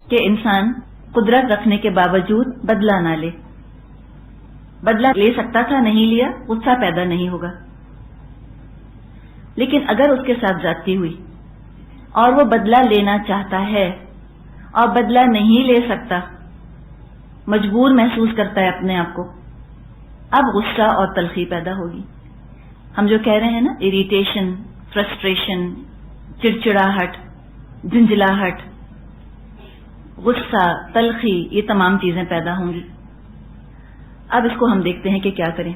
کہ انسان قدرت رکھنے کے باوجود بدلہ نہ لے. بدلہ لے سکتا تھا, نہیں لیا, غصہ پیدا نہیں ہوگا. لیکن اگر اس کے ساتھ زیادتی ہوئی اور وہ بدلہ لینا چاہتا ہے اور بدلہ نہیں لے سکتا, مجبور محسوس کرتا ہے اپنے آپ کو, اب غصہ اور تلخی پیدا ہوگی. ہم جو کہہ رہے ہیں نا, اریٹیشن, فرسٹریشن, چڑچڑاہٹ, جھنجھلاہٹ, غصہ, تلخی, یہ تمام چیزیں پیدا ہوں گی. اب اس کو ہم دیکھتے ہیں کہ کیا کریں.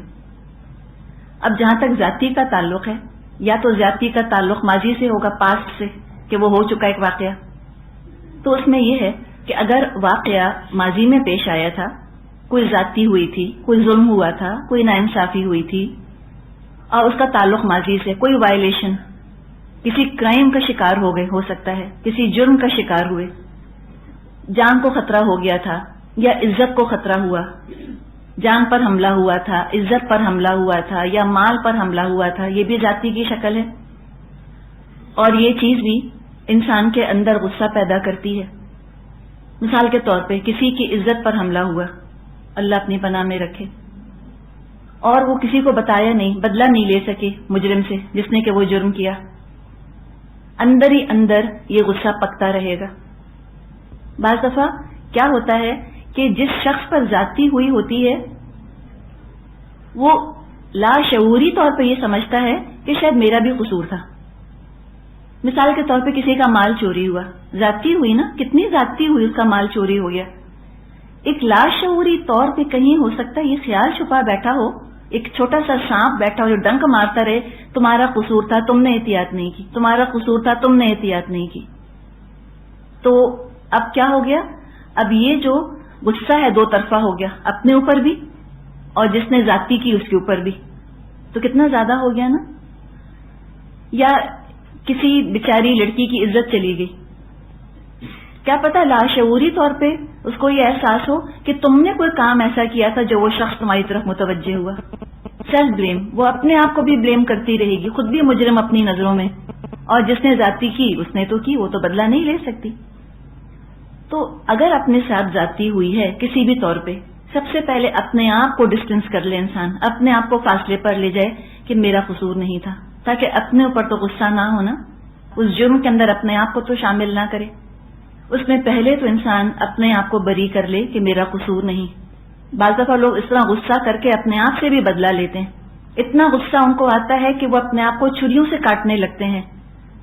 اب جہاں تک ذاتی کا تعلق ہے, یا تو ذاتی کا تعلق ماضی سے ہوگا, پاسٹ سے, کہ وہ ہو چکا ایک واقعہ. تو اس میں یہ ہے کہ اگر واقعہ ماضی میں پیش آیا تھا, کوئی زیادتی ہوئی تھی, کوئی ظلم ہوا تھا, کوئی ناانصافی ہوئی تھی, اور اس کا تعلق ماضی سے, کوئی وائلیشن, کسی کرائم کا شکار ہو گئے, ہو سکتا ہے کسی جرم کا شکار ہوئے, جان کو خطرہ ہو گیا تھا, یا عزت کو خطرہ ہوا, جان پر حملہ ہوا تھا, عزت پر حملہ ہوا تھا, یا مال پر حملہ ہوا تھا, یہ بھی ذاتی کی شکل ہے. اور یہ چیز بھی انسان کے اندر غصہ پیدا کرتی ہے. مثال کے طور پہ کسی کی عزت پر حملہ ہوا, اللہ اپنی پناہ میں رکھے, اور وہ کسی کو بتایا نہیں, بدلہ نہیں لے سکے مجرم سے جس نے کہ وہ جرم کیا, اندر ہی اندر یہ غصہ پکتا رہے گا. بعض دفعہ کیا ہوتا ہے کہ جس شخص پر زیادتی ہوئی ہوتی ہے وہ لاشعوری طور پہ یہ سمجھتا ہے کہ شاید میرا بھی قصور تھا. مثال کے طور پہ کسی کا مال چوری ہوا, زیادتی ہوئی نا, کتنی زیادتی ہوئی, اس کا مال چوری ہو گیا. ایک لاشعوری طور پہ کہیں ہو سکتا ہے یہ خیال چھپا بیٹھا ہو, ایک چھوٹا سا سانپ بیٹھا ہو جو ڈنک مارتا رہے, تمہارا قصور تھا, تم نے احتیاط نہیں کی, تمہارا قصور تھا, تم نے احتیاط نہیں کی. تو اب کیا ہو گیا, اب یہ جو غصہ ہے دو طرفہ ہو گیا, اپنے اوپر بھی اور جس نے زیادتی کی اس کے اوپر بھی. تو کتنا زیادہ ہو گیا نا. یا کسی بیچاری لڑکی کی عزت چلی گئی, کیا پتا لاشعوری طور پہ اس کو یہ احساس ہو کہ تم نے کوئی کام ایسا کیا تھا جو وہ شخص تمہاری طرف متوجہ ہوا. سیلف بلیم, وہ اپنے آپ کو بھی بلیم کرتی رہے گی, خود بھی مجرم اپنی نظروں میں, اور جس نے زیادتی کی اس نے تو کی, وہ تو بدلہ نہیں لے سکتی. تو اگر اپنے ساتھ زیادتی ہوئی ہے کسی بھی طور پہ, سب سے پہلے اپنے آپ کو ڈسٹینس کر لے انسان, اپنے آپ کو فاصلے پر لے جائے کہ میرا قصور نہیں تھا, تاکہ اپنے اوپر تو غصہ نہ ہونا, اس جرم کے اندر اپنے آپ کو تو شامل نہ کرے. اس میں پہلے تو انسان اپنے آپ کو بری کر لے کہ میرا قصور نہیں. بعض دفعہ لوگ اس طرح غصہ کر کے اپنے آپ سے بھی بدلہ لیتے ہیں. اتنا غصہ ان کو آتا ہے کہ وہ اپنے آپ کو چھریوں سے کاٹنے لگتے ہیں.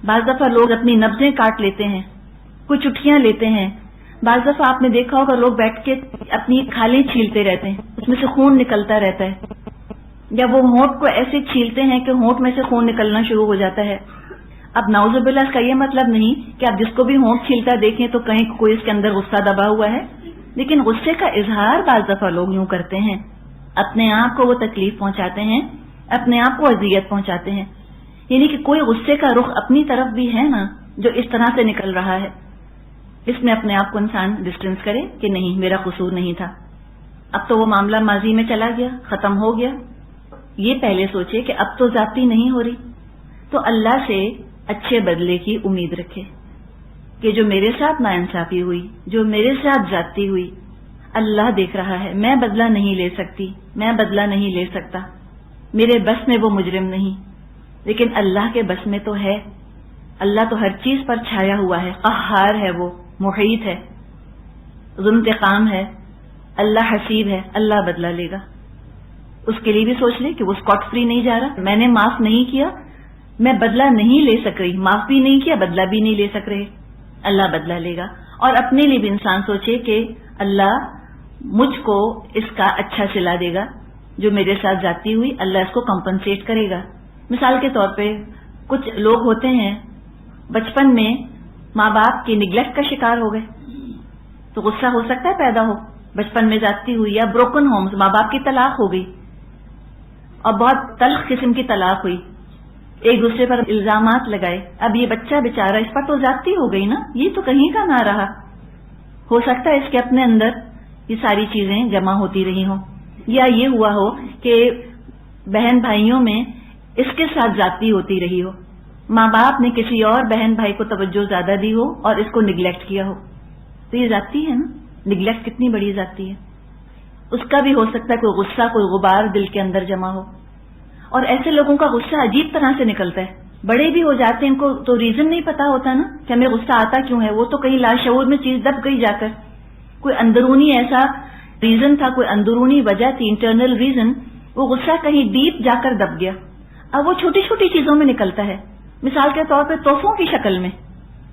بعض دفعہ لوگ اپنی نبضیں کاٹ لیتے ہیں, کوئی چٹکیاں لیتے ہیں. بعض دفعہ آپ نے دیکھا ہوگا لوگ بیٹھ کے اپنی کھالیں چھیلتے رہتے ہیں, اس میں سے خون نکلتا رہتا ہے, یا وہ ہونٹ کو ایسے چھیلتے ہیں کہ ہونٹ میں سے خون نکلنا شروع ہو جاتا ہے. اب نعوذ باللہ اس کا یہ مطلب نہیں کہ آپ جس کو بھی ہونٹ چھیلتا دیکھیں تو کہیں کوئی اس کے اندر غصہ دبا ہوا ہے, لیکن غصے کا اظہار بعض دفعہ لوگ یوں کرتے ہیں, اپنے آپ کو وہ تکلیف پہنچاتے ہیں, اپنے آپ کو اذیت پہنچاتے ہیں. یعنی کہ کوئی غصے کا رخ اپنی طرف بھی ہے نا جو اس طرح سے نکل رہا ہے, اس میں اپنے آپ کو انسان ڈسٹینس کرے کہ نہیں میرا قصور نہیں تھا, اب تو وہ معاملہ ماضی میں چلا گیا, ختم ہو گیا. یہ پہلے سوچے کہ اب تو زیادتی نہیں ہو رہی, تو اللہ سے اچھے بدلے کی امید رکھے کہ جو میرے ساتھ ناانصافی ہوئی, جو میرے ساتھ زیادتی ہوئی, اللہ دیکھ رہا ہے, میں بدلہ نہیں لے سکتی, میں بدلہ نہیں لے سکتا, میرے بس میں وہ مجرم نہیں, لیکن اللہ کے بس میں تو ہے. اللہ تو ہر چیز پر چھایا ہوا ہے, قہار ہے, وہ محیط ہے, ذو انتقام ہے, اللہ حسیب ہے, اللہ بدلہ لے گا. اس کے لیے بھی سوچ لے کہ وہ اسکاٹ فری نہیں جا رہا, میں نے معاف نہیں کیا, میں بدلہ نہیں لے سک رہی, معاف بھی نہیں کیا, بدلہ بھی نہیں لے سک رہے, اللہ بدلہ لے گا. اور اپنے لیے بھی انسان سوچے کہ اللہ مجھ کو اس کا اچھا صلہ دے گا, جو میرے ساتھ زیادتی ہوئی اللہ اس کو کمپنسیٹ کرے گا. مثال کے طور پہ کچھ لوگ ہوتے ہیں بچپن میں ماں باپ کی نیگلیکٹ کا شکار ہو گئے, تو غصہ ہو سکتا ہے پیدا ہو, بچپن میں زیادتی ہوئی, یا بروکن ہومز, ماں باپ کی طلاق ہو گئی اور بہت تلخ قسم کی طلاق ہوئی, ایک دوسرے پر الزامات لگائے, اب یہ بچہ بیچارہ اس پر تو زیادتی ہو گئی نا, یہ تو کہیں کا نہ رہا. ہو سکتا ہے اس کے اپنے اندر یہ ساری چیزیں جمع ہوتی رہی ہوں, یا یہ ہوا ہو کہ بہن بھائیوں میں اس کے ساتھ زیادتی ہوتی رہی ہو, ماں باپ نے کسی اور بہن بھائی کو توجہ زیادہ دی ہو اور اس کو نگلیکٹ کیا ہو. تو یہ ذاتی ہے نا، نگلیکٹ کتنی بڑی ذاتی ہے. اس کا بھی ہو سکتا ہے کوئی غصہ، کوئی غبار دل کے اندر جمع ہو. اور ایسے لوگوں کا غصہ عجیب طرح سے نکلتا ہے. بڑے بھی ہو جاتے ہیں، ان کو تو ریزن نہیں پتا ہوتا نا کہ ہمیں غصہ آتا کیوں ہے. وہ تو کہیں لاشعور میں چیز دب گئی جا کر، کوئی اندرونی ایسا ریزن تھا، کوئی اندرونی وجہ تھی، انٹرنل ریزن. وہ غصہ کہیں ڈیپ جا کر دب گیا. اب وہ چھوٹی چھوٹی چیزوں میں نکلتا ہے. مثال کے طور پہ تحفوں کی شکل میں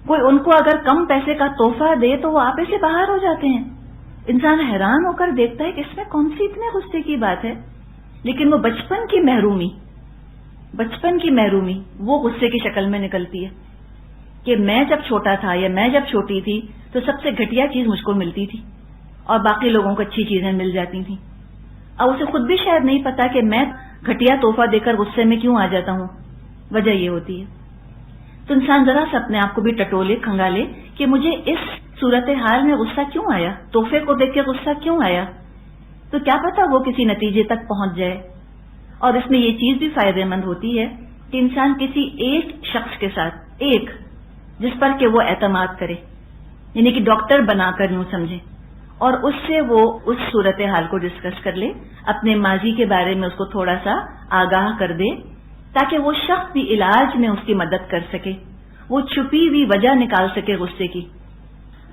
کوئی ان کو اگر کم پیسے کا تحفہ دے تو وہ آپے سے باہر ہو جاتے ہیں. انسان حیران ہو کر دیکھتا ہے کہ اس میں کون سی اتنے غصے کی بات ہے. لیکن وہ بچپن کی محرومی وہ غصے کی شکل میں نکلتی ہے کہ میں جب چھوٹا تھا یا میں جب چھوٹی تھی تو سب سے گھٹیا چیز مجھ کو ملتی تھی اور باقی لوگوں کو اچھی چیزیں مل جاتی تھیں. اب اسے خود بھی شاید نہیں پتا کہ میں گھٹیا تحفہ دے کر غصے میں کیوں آ جاتا ہوں. وجہ یہ ہوتی ہے. تو انسان ذرا سا اپنے آپ کو بھی ٹٹولے کھنگالے کہ مجھے اس صورتحال میں غصہ کیوں آیا، تحفے کو دیکھ کے غصہ کیوں آیا. تو کیا پتا وہ کسی نتیجے تک پہنچ جائے. اور اس میں یہ چیز بھی فائدہ مند ہوتی ہے کہ انسان کسی ایک شخص کے ساتھ، ایک جس پر کہ وہ اعتماد کرے، یعنی کہ ڈاکٹر بنا کر یوں سمجھے، اور اس سے وہ اس صورتحال کو ڈسکس کر لے، اپنے ماضی کے بارے میں اس کو تھوڑا سا آگاہ کر دے تاکہ وہ شخص بھی علاج میں اس کی مدد کر سکے، وہ چھپی ہوئی وجہ نکال سکے غصے کی،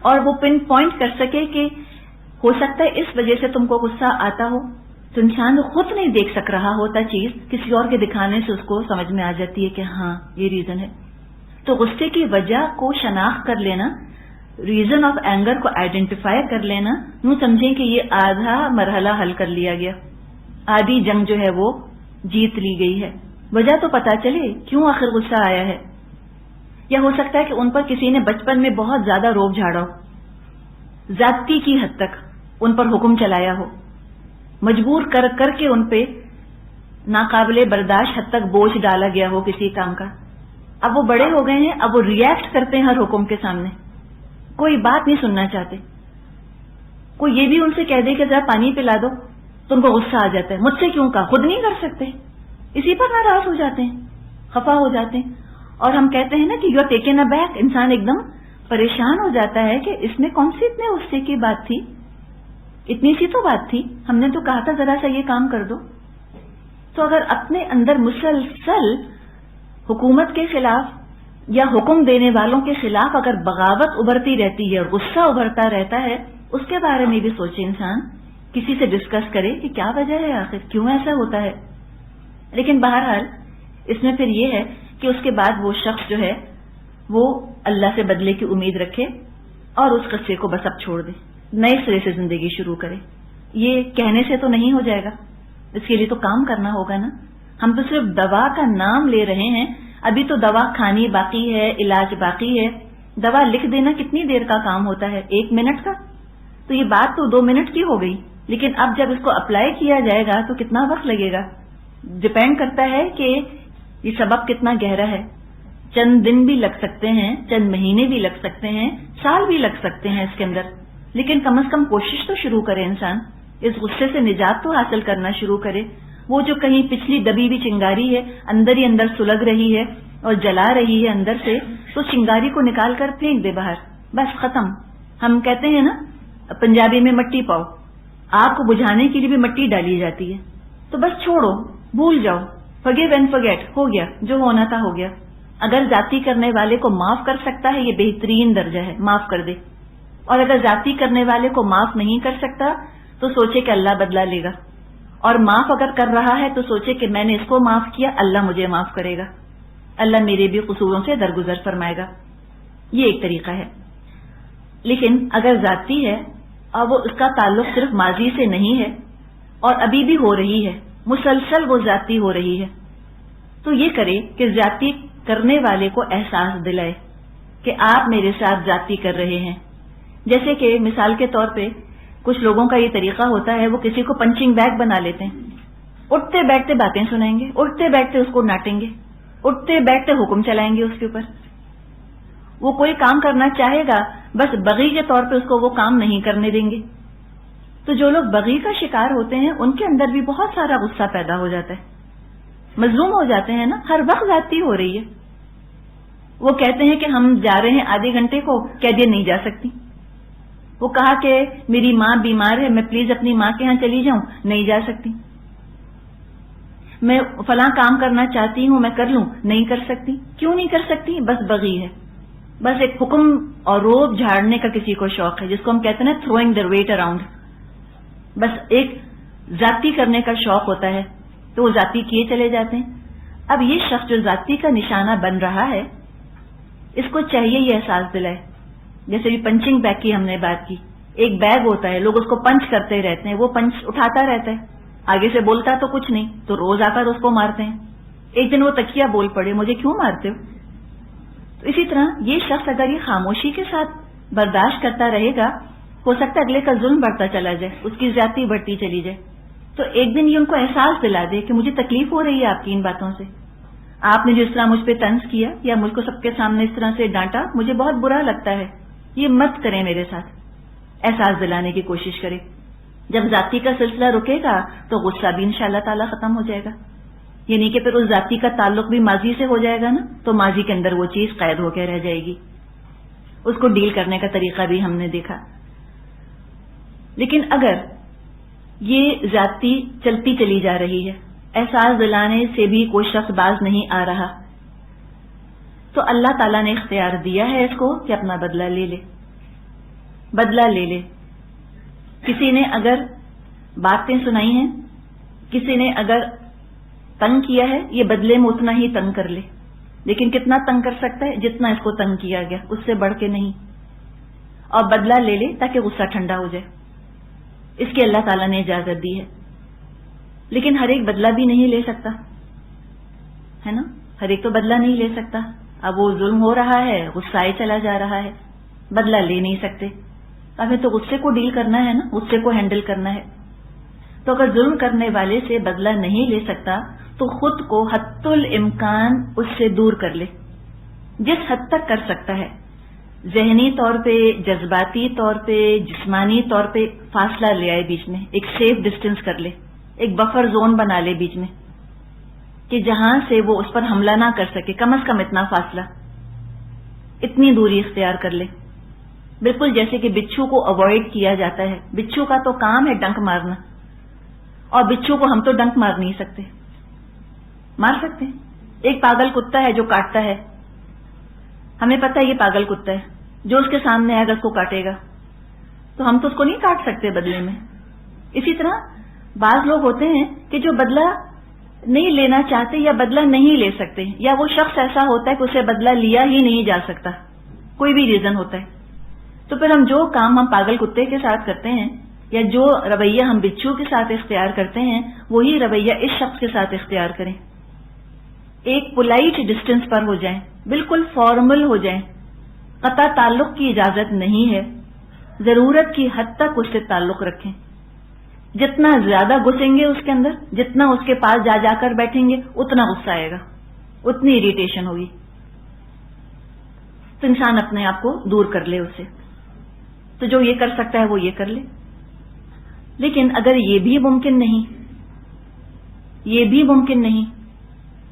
اور وہ پن پوائنٹ کر سکے کہ ہو سکتا ہے اس وجہ سے تم کو غصہ آتا ہو. تو انسان خود نہیں دیکھ سک رہا ہوتا چیز، کسی اور کے دکھانے سے اس کو سمجھ میں آ جاتی ہے کہ ہاں یہ ریزن ہے. تو غصے کی وجہ کو شناخت کر لینا، ریزن آف اینگر کو آئیڈینٹیفائی کر لینا، یوں سمجھیں کہ یہ آدھا مرحلہ حل کر لیا گیا، آدھی جنگ جو ہے وہ جیت لی گئی ہے. وجہ تو پتا چلے کیوں آخر غصہ آیا ہے. یا ہو سکتا ہے کہ ان پر کسی نے بچپن میں بہت زیادہ روب جھاڑا ہو، زیادتی کی حد تک ان پر حکم چلایا ہو، مجبور کر کر کے ان پہ ناقابل برداشت حد تک بوجھ ڈالا گیا ہو کسی کام کا. اب وہ بڑے ہو گئے ہیں، اب وہ ریئیکٹ کرتے ہیں ہر حکم کے سامنے، کوئی بات نہیں سننا چاہتے. کوئی یہ بھی ان سے کہہ دے کہ ذرا پانی پلا دو تو ان کو غصہ آ جاتا ہے. مجھ سے کیوں کہا، خود نہیں کر سکتے، اسی پر ناراض ہو جاتے ہیں، خفا ہو جاتے ہیں. اور ہم کہتے ہیں نا کہ you are taken aback, انسان ایک دم پریشان ہو جاتا ہے کہ اس میں کون سی اتنے غصے کی بات تھی، اتنی سی تو بات تھی، ہم نے تو کہا تھا ذرا سا یہ کام کر دو. تو اگر اپنے اندر مسلسل حکومت کے خلاف یا حکم دینے والوں کے خلاف اگر بغاوت ابھرتی رہتی ہے اور غصہ ابھرتا رہتا ہے، اس کے بارے میں بھی سوچے انسان، کسی سے ڈسکس کرے کہ کیا وجہ ہے، آخر کیوں ایسا ہوتا ہے. لیکن بہرحال اس میں پھر یہ ہے کہ اس کے بعد وہ شخص جو ہے وہ اللہ سے بدلے کی امید رکھے اور اس قصے کو بس اب چھوڑ دے، نئے سرے سے زندگی شروع کرے. یہ کہنے سے تو نہیں ہو جائے گا، اس کے لیے تو کام کرنا ہوگا نا. ہم تو صرف دوا کا نام لے رہے ہیں، ابھی تو دوا کھانی باقی ہے، علاج باقی ہے. دوا لکھ دینا کتنی دیر کا کام ہوتا ہے، 1 منٹ کا. تو یہ بات تو 2 منٹ کی ہو گئی، لیکن اب جب اس کو اپلائی کیا جائے گا تو کتنا وقت لگے گا. ڈپینڈ کرتا ہے کہ یہ سبب کتنا گہرا ہے. چند دن بھی لگ سکتے ہیں، چند مہینے بھی لگ سکتے ہیں، سال بھی لگ سکتے ہیں اس کے اندر. لیکن کم از کم کوشش تو شروع کرے انسان، اس غصے سے نجات تو حاصل کرنا شروع کرے. وہ جو کہیں پچھلی دبی ہوئی چنگاری ہے اندر ہی اندر سلگ رہی ہے اور جلا رہی ہے اندر سے، تو چنگاری کو نکال کر پھینک دے باہر، بس ختم. ہم کہتے ہیں نا پنجابی میں مٹی پاؤ، آگ کو بجھانے کے لیے بھی مٹی ڈالی جاتی ہے. تو بس چھوڑو، بھول جاؤ، forgive and forget، ہو گیا جو ہونا تھا ہو گیا. اگر ذاتی کرنے والے کو معاف کر سکتا ہے یہ بہترین درجہ ہے، معاف کر دے. اور اگر ذاتی کرنے والے کو معاف نہیں کر سکتا تو سوچے کہ اللہ بدلہ لے گا. اور معاف اگر کر رہا ہے تو سوچے کہ میں نے اس کو معاف کیا، اللہ مجھے معاف کرے گا، اللہ میرے بھی قصوروں سے درگزر فرمائے گا. یہ ایک طریقہ ہے. لیکن اگر ذاتی ہے اور وہ اس کا تعلق صرف ماضی سے نہیں ہے اور ابھی بھی ہو رہی ہے، مسلسل وہ ذاتی ہو رہی ہے، تو یہ کرے کہ ذاتی کرنے والے کو احساس دلائے کہ آپ میرے ساتھ ذاتی کر رہے ہیں. جیسے کہ مثال کے طور پہ کچھ لوگوں کا یہ طریقہ ہوتا ہے، وہ کسی کو پنچنگ بیگ بنا لیتے ہیں، اٹھتے بیٹھتے باتیں سنائیں گے، اٹھتے بیٹھتے اس کو ڈانٹیں گے، اٹھتے بیٹھتے حکم چلائیں گے اس کے اوپر. وہ کوئی کام کرنا چاہے گا، بس بغی کے طور پہ اس کو وہ کام نہیں کرنے دیں گے. تو جو لوگ بغی کا شکار ہوتے ہیں ان کے اندر بھی بہت سارا غصہ پیدا ہو جاتا ہے، مظلوم ہو جاتے ہیں نا، ہر وقت ذاتی ہو رہی ہے. وہ کہتے ہیں کہ ہم جا رہے ہیں آدھے گھنٹے کو، کہہ دیا نہیں جا سکتی، وہ کہا کہ میری ماں بیمار ہے، میں پلیز اپنی ماں کے ہاں چلی جاؤں، نہیں جا سکتی۔ میں فلاں کام کرنا چاہتی ہوں، میں کر لوں، نہیں کر سکتی۔ کیوں نہیں کر سکتی؟ بس بغی ہے، بس ایک حکم اور روب جھاڑنے کا کسی کو شوق ہے، جس کو ہم کہتے ہیں نا تھروئنگ دا ویٹ اراؤنڈ، بس ایک ذاتی کرنے کا شوق ہوتا ہے، تو وہ ذاتی کیے چلے جاتے ہیں۔ اب یہ شخص جو ذاتی کا نشانہ بن رہا ہے، اس کو چاہیے یہ احساس دلائے، جیسے بھی پنچنگ بیگ کی ہم نے بات کی، ایک بیگ ہوتا ہے، لوگ اس کو پنچ کرتے رہتے ہیں، وہ پنچ اٹھاتا رہتا ہے، آگے سے بولتا تو کچھ نہیں، تو روز آ کر اس کو مارتے ہیں۔ ایک دن وہ تکیہ بول پڑے، مجھے کیوں مارتے ہو؟ تو اسی طرح یہ شخص اگر یہ خاموشی کے ساتھ برداشت کرتا رہے گا، ہو سکتا ہے اگلے کا ظلم بڑھتا چلا جائے، اس کی زیادتی بڑھتی چلی جائے، تو ایک دن یہ ان کو احساس دلا دے کہ مجھے تکلیف ہو رہی ہے آپ کی ان باتوں سے، آپ نے جو اس طرح مجھ پہ طنز کیا یا مجھ کو سب کے سامنے اس طرح سے ڈانٹا، مجھے بہت برا لگتا ہے، یہ مت کریں میرے ساتھ، احساس دلانے کی کوشش کریں۔ جب ذاتی کا سلسلہ رکے گا تو غصہ بھی انشاءاللہ تعالی ختم ہو جائے گا، یعنی کہ پھر اس ذاتی کا تعلق بھی ماضی سے ہو جائے گا نا، تو ماضی کے اندر وہ چیز قید ہو کے رہ جائے گی، اس کو ڈیل کرنے کا طریقہ بھی ہم نے دیکھا۔ لیکن اگر یہ ذاتی چلتی چلی جا رہی ہے، احساس دلانے سے بھی کوئی شخص باز نہیں آ رہا، تو اللہ تعالیٰ نے اختیار دیا ہے اس کو کہ اپنا بدلہ لے لے، بدلہ لے لے۔ کسی نے اگر باتیں سنائی ہیں، کسی نے اگر تنگ کیا ہے، یہ بدلے میں اتنا ہی تنگ کر لے، لیکن کتنا تنگ کر سکتا ہے؟ جتنا اس کو تنگ کیا گیا، اس سے بڑھ کے نہیں، اور بدلہ لے لے تاکہ غصہ ٹھنڈا ہو جائے، اس کی اللہ تعالیٰ نے اجازت دی ہے۔ لیکن ہر ایک بدلہ بھی نہیں لے سکتا ہے نا، ہر ایک تو بدلہ نہیں لے سکتا۔ اب وہ ظلم ہو رہا ہے، غصہ چلا جا رہا ہے، بدلہ لے نہیں سکتے، ہمیں تو غصے کو ڈیل کرنا ہے نا، غصے کو ہینڈل کرنا ہے۔ تو اگر ظلم کرنے والے سے بدلہ نہیں لے سکتا تو خود کو حد الامکان اس سے دور کر لے، جس حد تک کر سکتا ہے، ذہنی طور پہ، جذباتی طور پہ، جسمانی طور پہ فاصلہ لے آئے بیچ میں، ایک سیف ڈسٹینس کر لے، ایک بفر زون بنا لے بیچ میں، کہ جہاں سے وہ اس پر حملہ نہ کر سکے، کم از کم اتنا فاصلہ، اتنی دوری اختیار کر لے، بالکل جیسے کہ بچھو کو اوائڈ کیا جاتا ہے۔ بچھو کا تو کام ہے ڈنک مارنا، اور بچھو کو ہم تو ڈنک مار نہیں سکتے، مار سکتے ہیں ایک پاگل کتا ہے جو کاٹتا ہے، ہمیں پتہ ہے یہ پاگل کتا ہے، جو اس کے سامنے آئے گا اس کو کاٹے گا، تو ہم تو اس کو نہیں کاٹ سکتے بدلے میں۔ اسی طرح بعض لوگ ہوتے ہیں کہ جو بدلہ نہیں لینا چاہتے یا بدلہ نہیں لے سکتے، یا وہ شخص ایسا ہوتا ہے کہ اسے بدلہ لیا ہی نہیں جا سکتا، کوئی بھی ریزن ہوتا ہے، تو پھر ہم جو کام ہم پاگل کتے کے ساتھ کرتے ہیں یا جو رویہ ہم بچھو کے ساتھ اختیار کرتے ہیں، وہی رویہ اس شخص کے ساتھ اختیار کریں، ایک پولائٹ ڈسٹینس پر ہو جائیں، بالکل فارمل ہو جائیں، قطع تعلق کی اجازت نہیں ہے، ضرورت کی حد تک اس سے تعلق رکھیں، جتنا زیادہ گھسیں گے اس کے اندر، جتنا اس کے پاس جا جا کر بیٹھیں گے، اتنا غصہ آئے گا، اتنی اریٹیشن ہوگی، تو انسان اپنے آپ کو دور کر لے اس سے، تو جو یہ کر سکتا ہے وہ یہ کر لے۔ لیکن اگر یہ بھی ممکن نہیں، یہ بھی ممکن نہیں،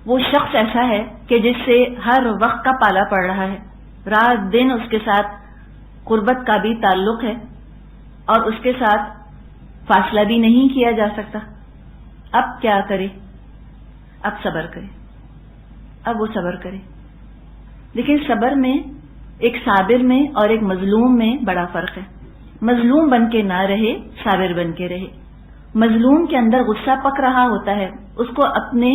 وہ شخص ایسا ہے کہ جس سے ہر وقت کا پالا پڑ رہا ہے، رات دن اس کے ساتھ قربت کا بھی تعلق ہے، اور اس کے ساتھ فاصلہ بھی نہیں کیا جا سکتا، اب کیا کرے؟ اب صبر کرے، اب وہ صبر کرے۔ لیکن صبر میں ایک صابر میں اور ایک مظلوم میں بڑا فرق ہے۔ مظلوم بن کے نہ رہے، صابر بن کے رہے۔ مظلوم کے اندر غصہ پک رہا ہوتا ہے، اس کو اپنے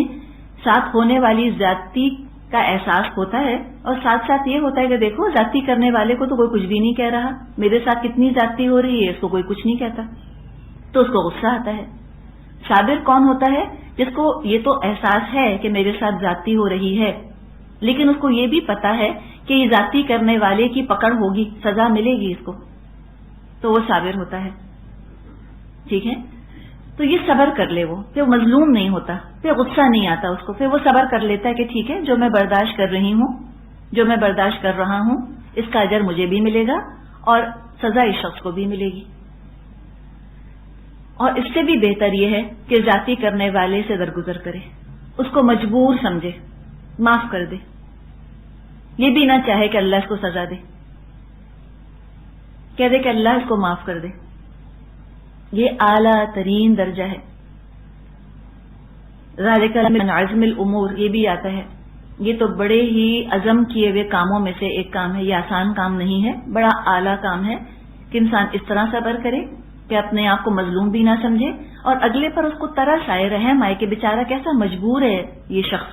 ساتھ ہونے والی زیادتی کا احساس ہوتا ہے، اور ساتھ ساتھ یہ ہوتا ہے کہ دیکھو زیادتی کرنے والے کو تو کوئی کچھ بھی نہیں کہہ رہا، میرے ساتھ کتنی زیادتی ہو رہی ہے، اس کو کوئی کچھ نہیں کہتا، تو اس کو غصہ آتا ہے۔ صابر کون ہوتا ہے؟ جس کو یہ تو احساس ہے کہ میرے ساتھ زیادتی ہو رہی ہے، لیکن اس کو یہ بھی پتا ہے کہ یہ زیادتی کرنے والے کی پکڑ ہوگی، سزا ملے گی اس کو، تو وہ صابر ہوتا ہے۔ ٹھیک ہے، تو یہ صبر کر لے، وہ پھر مظلوم نہیں ہوتا، پھر غصہ نہیں آتا اس کو، پھر وہ صبر کر لیتا ہے کہ ٹھیک ہے، جو میں برداشت کر رہی ہوں، جو میں برداشت کر رہا ہوں، اس کا اجر مجھے بھی ملے گا اور سزا اس شخص کو بھی ملے گی۔ اور اس سے بھی بہتر یہ ہے کہ ذاتی کرنے والے سے درگزر کرے، اس کو مجبور سمجھے، معاف کر دے، یہ بھی نہ چاہے کہ اللہ اس کو سزا دے، کہہ دے کہ اللہ اس کو معاف کر دے. یہ اعلیٰ ترین درجہ ہے. ذالک من عزم الامور یہ بھی آتا ہے. یہ تو بڑے ہی عزم کیے ہوئے کاموں میں سے ایک کام ہے. یہ آسان کام نہیں ہے, بڑا اعلیٰ کام ہے کہ انسان اس طرح صبر کرے کہ اپنے آپ کو مظلوم بھی نہ سمجھے اور اگلے پر اس کو ترس آئے, رحم آئے کہ بیچارہ کیسا مجبور ہے یہ شخص,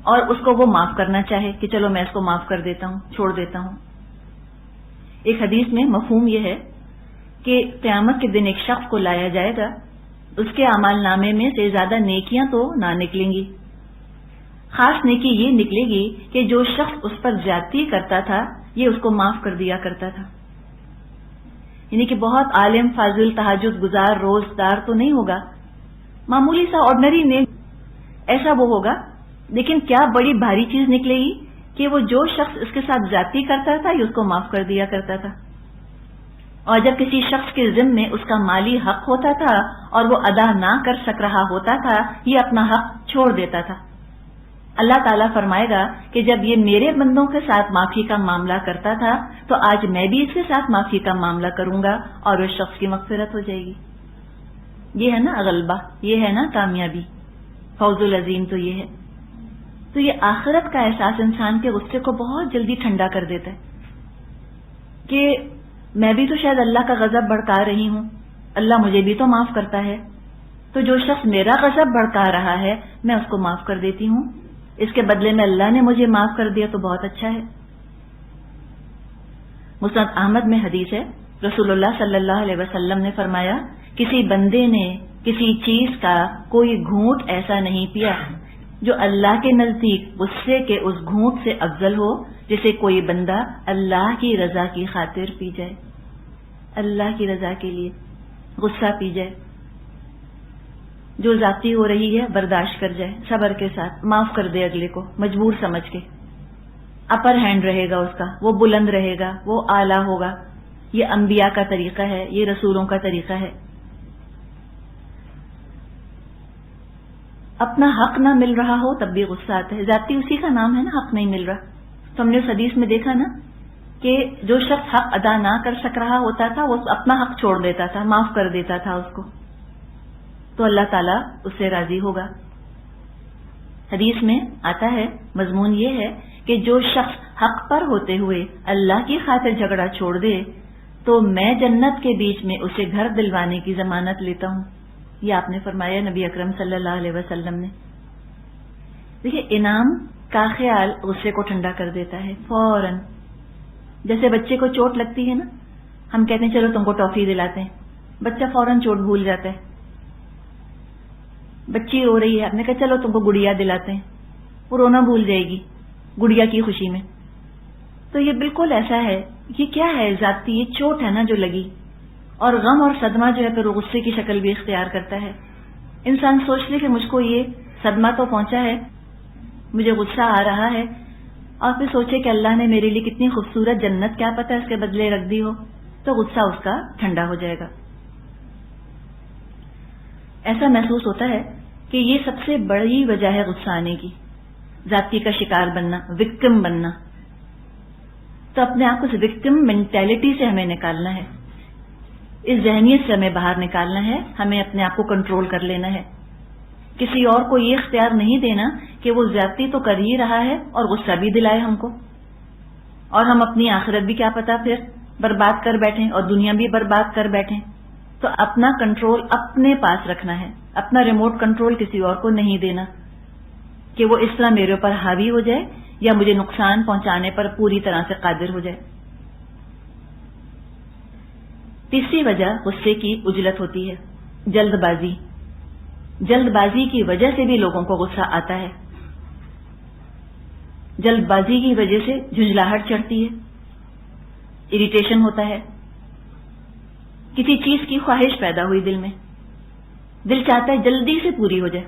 اور اس کو وہ معاف کرنا چاہے کہ چلو میں اس کو معاف کر دیتا ہوں, چھوڑ دیتا ہوں. ایک حدیث میں مفہوم یہ ہے کہ قیامت کے دن ایک شخص کو لایا جائے گا, اس کے اعمال نامے میں سے زیادہ نیکیاں تو نہ نکلیں گی, خاص نیکی یہ نکلے گی کہ جو شخص اس پر زیادتی کرتا تھا یہ اس کو معاف کر دیا کرتا تھا. یعنی کہ بہت عالم فاضل تہجد گزار روزدار تو نہیں ہوگا, معمولی سا آرڈنری نیک ایسا وہ ہوگا, لیکن کیا بڑی بھاری چیز نکلے گی کہ وہ جو شخص اس کے ساتھ زیادتی کرتا تھا یہ اس کو معاف کر دیا کرتا تھا. اور جب کسی شخص کے ذمہ میں اس کا مالی حق ہوتا تھا اور وہ ادا نہ کر سک رہا ہوتا تھا, یہ اپنا حق چھوڑ دیتا تھا. اللہ تعالیٰ فرمائے گا کہ جب یہ میرے بندوں کے ساتھ معافی کا معاملہ کرتا تھا تو آج میں بھی اس کے ساتھ معافی کا معاملہ کروں گا اور اس شخص کی مغفرت ہو جائے گی. یہ ہے نا غلبہ, یہ ہے نا کامیابی, فوز العظیم تو یہ ہے. تو یہ آخرت کا احساس انسان کے غصے کو بہت جلدی ٹھنڈا کر دیتا ہے کہ میں بھی تو شاید اللہ کا غضب بھڑکا رہی ہوں, اللہ مجھے بھی تو معاف کرتا ہے, تو جو شخص میرا غضب بھڑکا رہا ہے میں اس کو معاف کر دیتی ہوں, اس کے بدلے میں اللہ نے مجھے معاف کر دیا تو بہت اچھا ہے. مسند احمد میں حدیث ہے, رسول اللہ صلی اللہ علیہ وسلم نے فرمایا, کسی بندے نے کسی چیز کا کوئی گھونٹ ایسا نہیں پیا جو اللہ کے نزدیک غصے کے اس گھونٹ سے افضل ہو جسے کوئی بندہ اللہ کی رضا کی خاطر پی جائے, اللہ کی رضا کے لیے غصہ پی جائے. جو ذاتی ہو رہی ہے برداشت کر جائے, صبر کے ساتھ معاف کر دے اگلے کو مجبور سمجھ کے, اپر ہینڈ رہے گا اس کا, وہ بلند رہے گا, وہ اعلیٰ ہوگا. یہ انبیاء کا طریقہ ہے, یہ رسولوں کا طریقہ ہے. اپنا حق نہ مل رہا ہو تب بھی غصہ آتا ہے, ذاتی اسی کا نام ہے نا, حق نہیں مل رہا. تو ہم نے اس حدیث میں دیکھا نا کہ جو شخص حق ادا نہ کر سک رہا ہوتا تھا وہ اپنا حق چھوڑ دیتا تھا, معاف کر دیتا تھا اس کو, تو اللہ تعالیٰ اس سے راضی ہوگا. حدیث میں آتا ہے, مضمون یہ ہے کہ جو شخص حق پر ہوتے ہوئے اللہ کی خاطر جھگڑا چھوڑ دے تو میں جنت کے بیچ میں اسے گھر دلوانے کی ضمانت لیتا ہوں. یہ آپ نے فرمایا نبی اکرم صلی اللہ علیہ وسلم نے. دیکھیے, انعام کا خیال غصے کو ٹھنڈا کر دیتا ہے فوراً. جیسے بچے کو چوٹ لگتی ہے نا, ہم کہتے ہیں چلو تم کو ٹافی دلاتے ہیں, بچہ فوراً چوٹ بھول جاتا ہے. بچی رو رہی ہے, آپ نے کہا چلو تم کو گڑیا دلاتے ہیں, وہ رونا بھول جائے گی گڑیا کی خوشی میں. تو یہ بالکل ایسا ہے. یہ کیا ہے, ذاتی یہ چوٹ ہے نا جو لگی, اور غم اور صدمہ جو ہے پھر وہ غصے کی شکل بھی اختیار کرتا ہے. انسان سوچ لے کہ مجھ کو یہ صدمہ تو پہنچا ہے, مجھے غصہ آ رہا ہے, اور پھر سوچے کہ اللہ نے میرے لیے کتنی خوبصورت جنت کیا پتہ اس کے بدلے رکھ دی ہو, تو غصہ اس کا ٹھنڈا ہو جائے گا. ایسا محسوس ہوتا ہے کہ یہ سب سے بڑی وجہ ہے غصہ آنے کی, ذاتی کا شکار بننا, وکٹم بننا. تو اپنے آپ کو وکٹم مینٹیلٹی سے ہمیں نکالنا ہے, اس ذہنیت سے ہمیں باہر نکالنا ہے. ہمیں اپنے آپ کو کنٹرول کر لینا ہے. کسی اور کو یہ اختیار نہیں دینا کہ وہ زیادتی تو کر ہی رہا ہے اور غصہ بھی دلائے ہم کو, اور ہم اپنی آخرت بھی کیا پتا پھر برباد کر بیٹھیں اور دنیا بھی برباد کر بیٹھیں. تو اپنا کنٹرول اپنے پاس رکھنا ہے, اپنا ریموٹ کنٹرول کسی اور کو نہیں دینا کہ وہ اس طرح میرے اوپر حاوی ہو جائے یا مجھے نقصان پہنچانے پر پوری طرح سے قادر ہو جائے. تیسری وجہ غصے کی عجلت ہوتی ہے, جلد بازی. جلد بازی کی وجہ سے بھی لوگوں کو غصہ آتا ہے. جلد بازی کی وجہ سے جھنجھلاہٹ چڑھتی ہے, اریٹیشن ہوتا ہے. کسی چیز کی خواہش پیدا ہوئی دل میں, دل چاہتا ہے جلدی سے پوری ہو جائے,